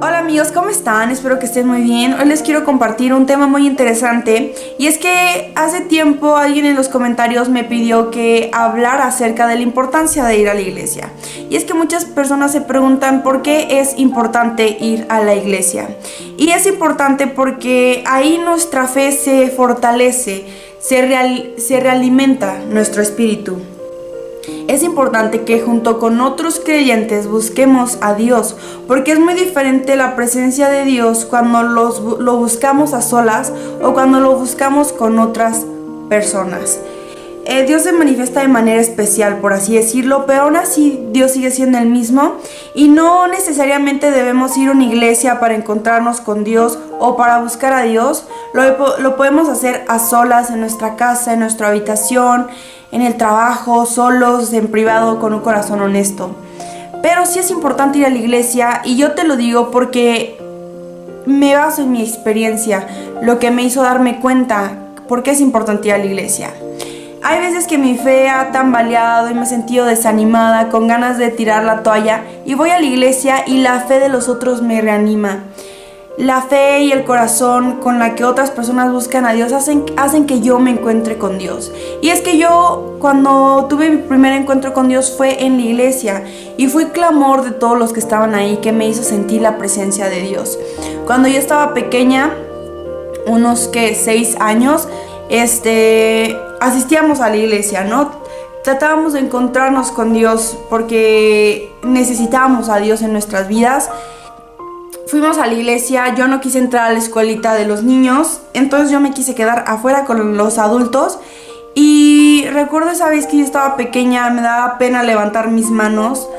Hola amigos, ¿cómo están? Espero que estén muy bien. Hoy les quiero compartir un tema muy interesante y es que hace tiempo alguien en los comentarios me pidió que hablara acerca de la importancia de ir a la iglesia. Y es que muchas personas se preguntan por qué es importante ir a la iglesia. Y es importante porque ahí nuestra fe se fortalece, se realimenta nuestro espíritu. Es importante que junto con otros creyentes busquemos a Dios, porque es muy diferente la presencia de Dios cuando lo buscamos a solas o cuando lo buscamos con otras personas. Dios se manifiesta de manera especial, por así decirlo, pero aún así Dios sigue siendo el mismo y no necesariamente debemos ir a una iglesia para encontrarnos con Dios o para buscar a Dios. Lo podemos hacer a solas, en nuestra casa, en nuestra habitación, en el trabajo, solos, en privado, con un corazón honesto. Pero sí es importante ir a la iglesia y yo te lo digo porque me baso en mi experiencia, lo que me hizo darme cuenta por qué es importante ir a la iglesia. Hay veces que mi fe ha tambaleado y me he sentido desanimada, con ganas de tirar la toalla, y voy a la iglesia y la fe de los otros me reanima. La fe y el corazón con la que otras personas buscan a Dios hacen que yo me encuentre con Dios. Y es que yo, cuando tuve mi primer encuentro con Dios, fue en la iglesia y fue clamor de todos los que estaban ahí que me hizo sentir la presencia de Dios. Cuando yo estaba pequeña, unos 6 años, asistíamos a la iglesia, ¿no? Tratábamos de encontrarnos con Dios porque necesitábamos a Dios en nuestras vidas. Fuimos a la iglesia, yo no quise entrar a la escuelita de los niños, entonces yo me quise quedar afuera con los adultos. Y recuerdo esa vez que yo estaba pequeña, me daba pena levantar mis manos,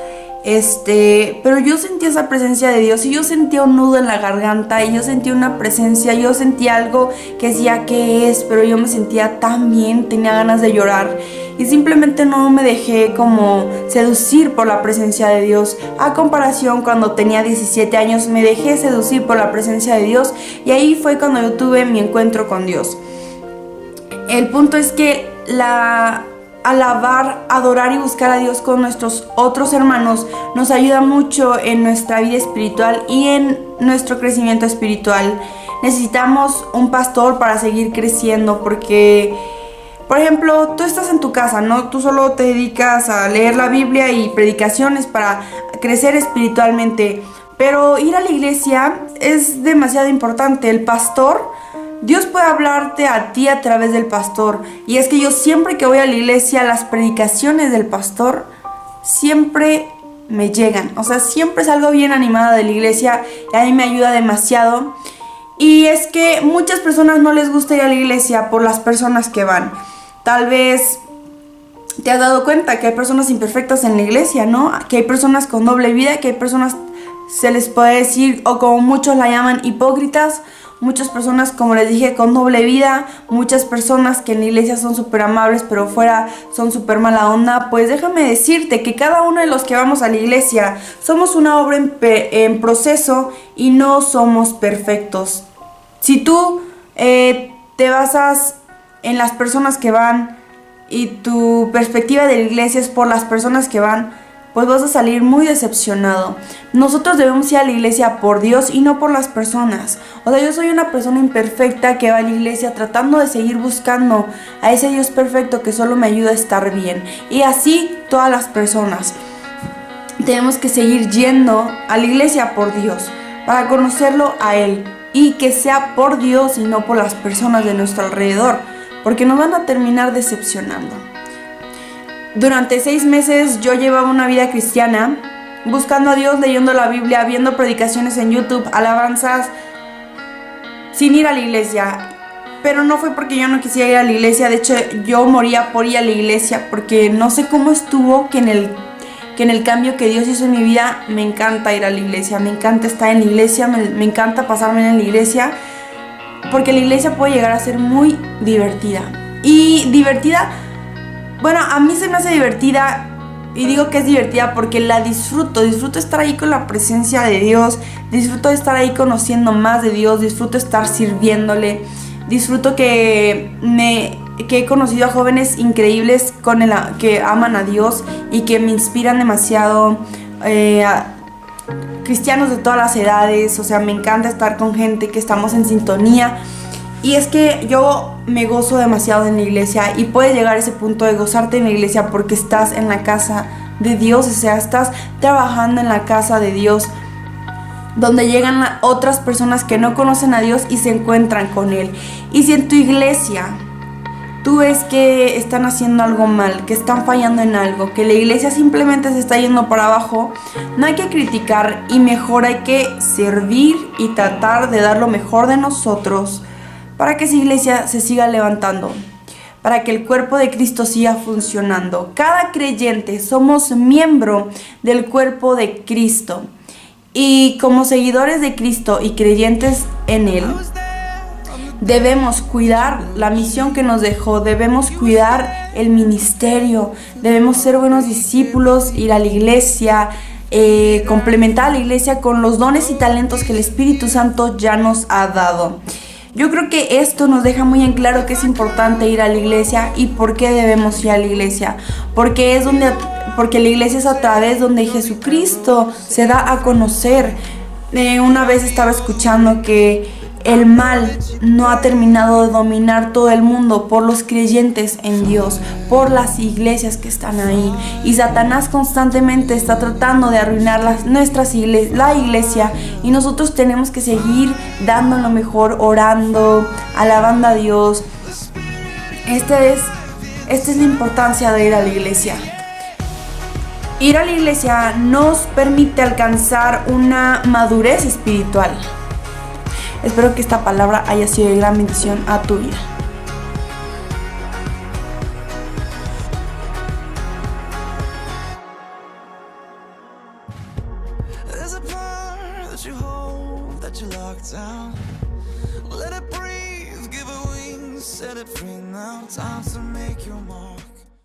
pero yo sentía esa presencia de Dios y yo sentía un nudo en la garganta y yo sentía una presencia, yo sentía algo que decía ¿qué es? Pero yo me sentía tan bien, tenía ganas de llorar y simplemente no me dejé como seducir por la presencia de Dios. A comparación, cuando tenía 17 años me dejé seducir por la presencia de Dios y ahí fue cuando yo tuve mi encuentro con Dios. El punto es que alabar, adorar y buscar a Dios con nuestros otros hermanos nos ayuda mucho en nuestra vida espiritual y en nuestro crecimiento espiritual. Necesitamos un pastor para seguir creciendo porque, por ejemplo, tú estás en tu casa, ¿no? Tú solo te dedicas a leer la Biblia y predicaciones para crecer espiritualmente, pero ir a la iglesia es demasiado importante. El pastor, Dios puede hablarte a ti a través del pastor. Y es que yo siempre que voy a la iglesia, las predicaciones del pastor siempre me llegan. O sea, siempre salgo bien animada de la iglesia y a mí me ayuda demasiado. Y es que muchas personas no les gusta ir a la iglesia por las personas que van. Tal vez te has dado cuenta que hay personas imperfectas en la iglesia, ¿no? Que hay personas con doble vida, que hay personas, se les puede decir, o como muchos la llaman, hipócritas. Muchas personas, como les dije, con doble vida. Muchas personas que en la iglesia son súper amables, pero fuera son súper mala onda. Pues déjame decirte que cada uno de los que vamos a la iglesia somos una obra en proceso y no somos perfectos. Si tú te basas en las personas que van y tu perspectiva de la iglesia es por las personas que van, pues vas a salir muy decepcionado. Nosotros debemos ir a la iglesia por Dios y no por las personas. O sea, yo soy una persona imperfecta que va a la iglesia tratando de seguir buscando a ese Dios perfecto que solo me ayuda a estar bien. Y así todas las personas. Tenemos que seguir yendo a la iglesia por Dios, para conocerlo a Él. Y que sea por Dios y no por las personas de nuestro alrededor, porque nos van a terminar decepcionando. Durante 6 meses yo llevaba una vida cristiana, buscando a Dios, leyendo la Biblia, viendo predicaciones en YouTube, alabanzas, sin ir a la iglesia. Pero no fue porque yo no quisiera ir a la iglesia. De hecho, yo moría por ir a la iglesia, porque no sé cómo estuvo que en el cambio que Dios hizo en mi vida, me encanta ir a la iglesia, me encanta estar en la iglesia, me encanta pasarme en la iglesia, porque la iglesia puede llegar a ser muy divertida. Y divertida, bueno, a mí se me hace divertida, y digo que es divertida porque la disfruto estar ahí con la presencia de Dios, disfruto de estar ahí conociendo más de Dios, disfruto estar sirviéndole, disfruto que he conocido a jóvenes increíbles que aman a Dios y que me inspiran demasiado cristianos de todas las edades, o sea, me encanta estar con gente que estamos en sintonía. Y es que yo me gozo demasiado en la iglesia y puedes llegar a ese punto de gozarte en la iglesia porque estás en la casa de Dios, o sea, estás trabajando en la casa de Dios, donde llegan otras personas que no conocen a Dios y se encuentran con Él. Y si en tu iglesia tú ves que están haciendo algo mal, que están fallando en algo, que la iglesia simplemente se está yendo para abajo, no hay que criticar y mejor hay que servir y tratar de dar lo mejor de nosotros para que esa iglesia se siga levantando, para que el cuerpo de Cristo siga funcionando. Cada creyente somos miembro del cuerpo de Cristo y como seguidores de Cristo y creyentes en Él, debemos cuidar la misión que nos dejó, debemos cuidar el ministerio, debemos ser buenos discípulos, ir a la iglesia, complementar a la iglesia con los dones y talentos que el Espíritu Santo ya nos ha dado. Yo creo que esto nos deja muy en claro que es importante ir a la iglesia y por qué debemos ir a la iglesia. Porque la iglesia es a través donde Jesucristo se da a conocer. Una vez estaba escuchando que el mal no ha terminado de dominar todo el mundo por los creyentes en Dios, por las iglesias que están ahí. Y Satanás constantemente está tratando de arruinar la iglesia, y nosotros tenemos que seguir dando lo mejor, orando, alabando a Dios. Esta es la importancia de ir a la iglesia. Ir a la iglesia nos permite alcanzar una madurez espiritual. Espero que esta palabra haya sido de gran bendición a tu vida. There's a part that you hold, that you lock down. Let it breathe, give it wings, set it free now. Time to make your mark.